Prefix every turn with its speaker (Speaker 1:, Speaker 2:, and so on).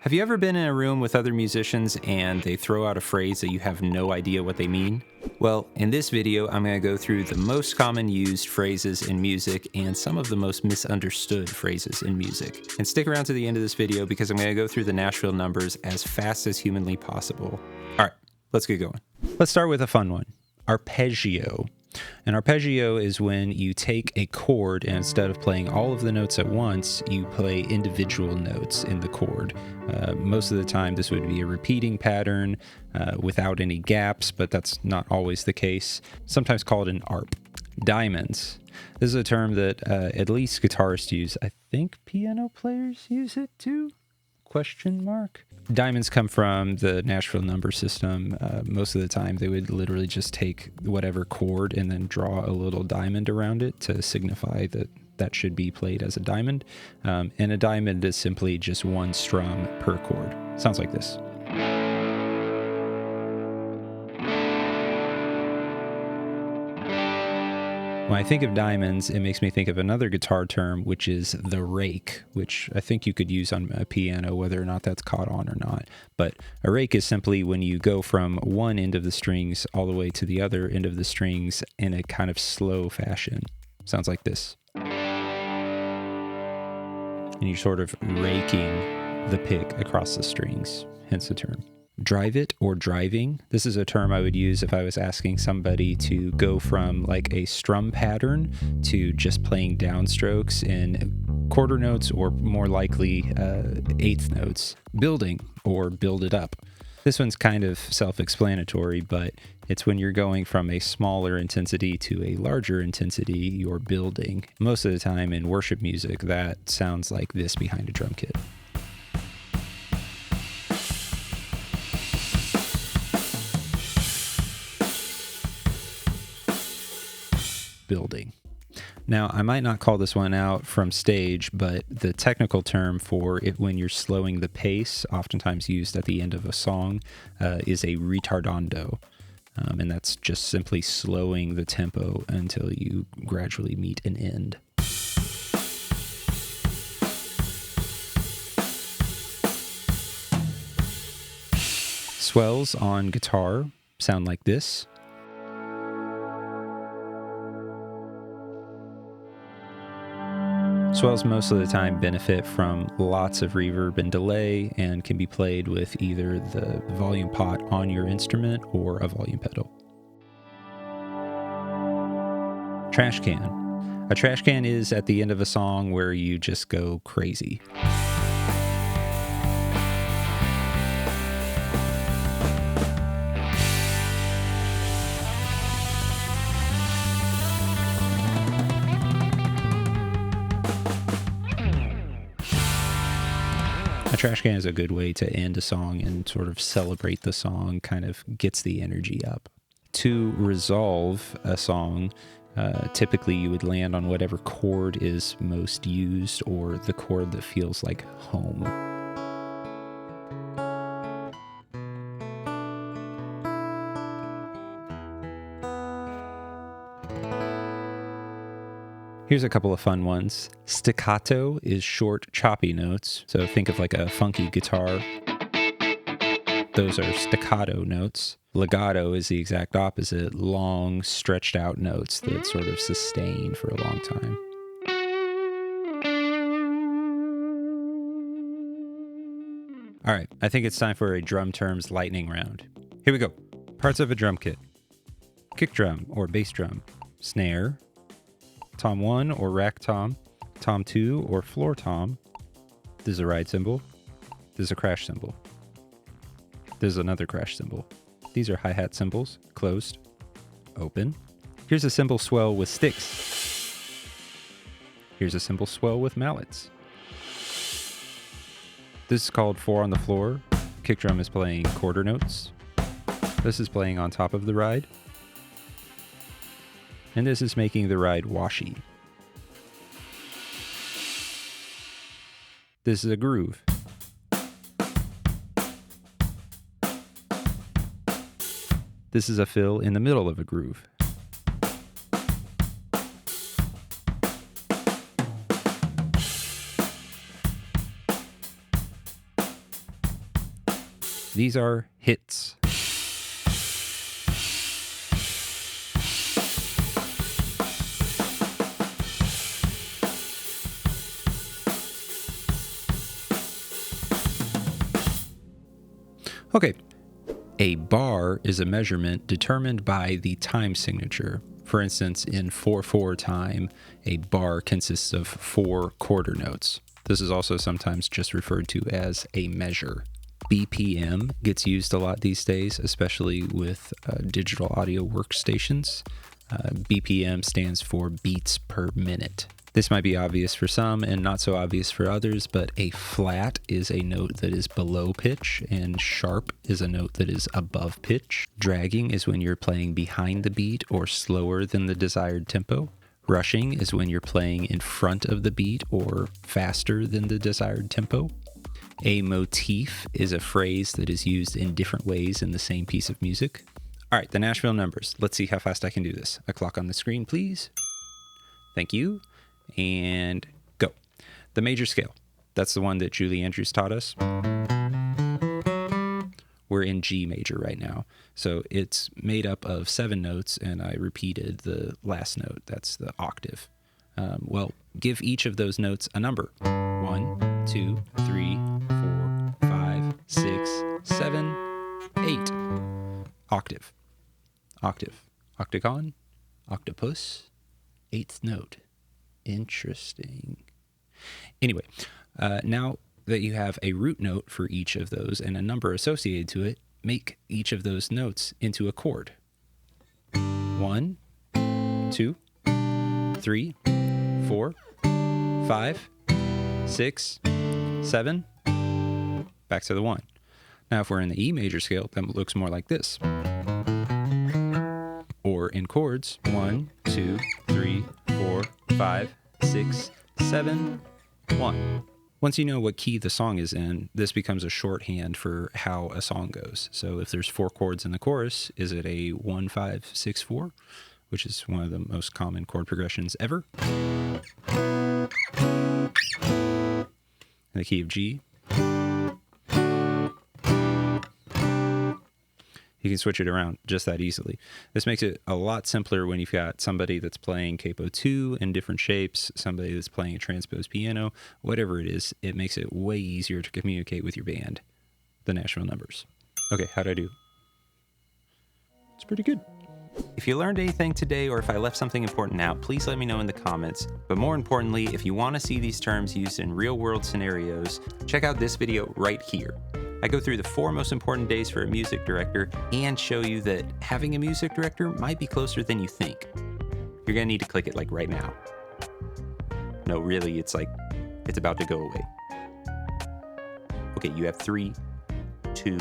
Speaker 1: Have you ever been in a room with other musicians and they throw out a phrase that you have no idea what they mean? Well, in this video, I'm going to go through the most common used phrases in music and some of the most misunderstood phrases in music. And stick around to the end of this video because I'm going to go through the Nashville numbers as fast as humanly possible. All right, let's get going. Let's start with a fun one. Arpeggio. An arpeggio is when you take a chord and instead of playing all of the notes at once, you play individual notes in the chord. Most of the time, this would be a repeating pattern without any gaps, but that's not always the case. Sometimes called an arp. Diamonds. This is a term that at least guitarists use. I think piano players use it too? Question mark. Diamonds come from the Nashville number system. Most of the time, they would literally just take whatever chord and then draw a little diamond around it to signify that that should be played as a diamond. And a diamond is simply just one strum per chord. Sounds like this. When I think of diamonds, it makes me think of another guitar term, which is the rake, which I think you could use on a piano, whether or not that's caught on or not. But a rake is simply when you go from one end of the strings all the way to the other end of the strings in a kind of slow fashion. Sounds like this. And you're sort of raking the pick across the strings, hence the term. Drive it or driving. This is a term I would use if I was asking somebody to go from like a strum pattern to just playing downstrokes in quarter notes or more likely eighth notes. Building or build it up. This one's kind of self-explanatory, but it's when you're going from a smaller intensity to a larger intensity, you're building. Most of the time in worship music, that sounds like this behind a drum kit. Building. Now, I might not call this one out from stage, but the technical term for it when you're slowing the pace, oftentimes used at the end of a song, is a retardando. And that's just simply slowing the tempo until you gradually meet an end. Swells on guitar sound like this. Swells most of the time benefit from lots of reverb and delay and can be played with either the volume pot on your instrument or a volume pedal. Trash can. A trash can is at the end of a song where you just go crazy. A trash can is a good way to end a song and sort of celebrate the song, kind of gets the energy up. To resolve a song, typically you would land on whatever chord is most used or the chord that feels like home. Here's a couple of fun ones. Staccato is short, choppy notes. So think of like a funky guitar. Those are staccato notes. Legato is the exact opposite. Long, stretched out notes that sort of sustain for a long time. All right, I think it's time for a drum terms lightning round. Here we go. Parts of a drum kit. Kick drum or bass drum. Snare. Tom 1 or rack tom, Tom 2 or floor tom. This is a ride cymbal. This is a crash cymbal. This is another crash cymbal. These are hi-hat cymbals, closed, open. Here's a cymbal swell with sticks. Here's a cymbal swell with mallets. This is called 4 on the floor. Kick drum is playing quarter notes. This is playing on top of the ride. And this is making the ride washy. This is a groove. This is a fill in the middle of a groove. These are hits. Okay, a bar is a measurement determined by the time signature. For instance, in 4/4 time, a bar consists of 4 quarter notes. This is also sometimes just referred to as a measure. BPM gets used a lot these days, especially with digital audio workstations. BPM stands for beats per minute. This might be obvious for some and not so obvious for others, but a flat is a note that is below pitch, and sharp is a note that is above pitch. Dragging is when you're playing behind the beat or slower than the desired tempo. Rushing is when you're playing in front of the beat or faster than the desired tempo. A motif is a phrase that is used in different ways in the same piece of music. All right, the Nashville numbers. Let's see how fast I can do this. A clock on the screen, please. Thank you. And go. The major scale. That's the one that Julie Andrews taught us. We're in G major right now. So it's made up of 7 notes, and I repeated the last note. That's the octave. Well, give each of those notes a number. 1, 2, 3, 4, 5, 6, 7, 8. Octave. Octave. Octagon. Octopus. 8th note. Interesting. Anyway, now that you have a root note for each of those and a number associated to it, make each of those notes into a chord. 1, 2, 3, 4, 5, 6, 7. Back to the 1. Now, if we're in the E major scale, then it looks more like this. Or in chords, 1, 2, 3, 4, 5, 6, 7, 1. Once you know what key the song is in, this becomes a shorthand for how a song goes. So if there's 4 chords in the chorus, is it a 1, 5, 6, 4, which is one of the most common chord progressions ever? In the key of G. You can switch it around just that easily. This makes it a lot simpler when you've got somebody that's playing capo 2 in different shapes, somebody that's playing a transposed piano, whatever it is. It makes it way easier to communicate with your band. The Nashville numbers. Okay, how'd I do? It's pretty good. If you learned anything today, or if I left something important out, please let me know in the comments. But more importantly, if you want to see these terms used in real-world scenarios, check out this video right here. I go through the 4 most important days for a music director and show you that having a music director might be closer than you think. You're gonna need to click it like right now. No, really, it's about to go away. Okay, you have 3, 2,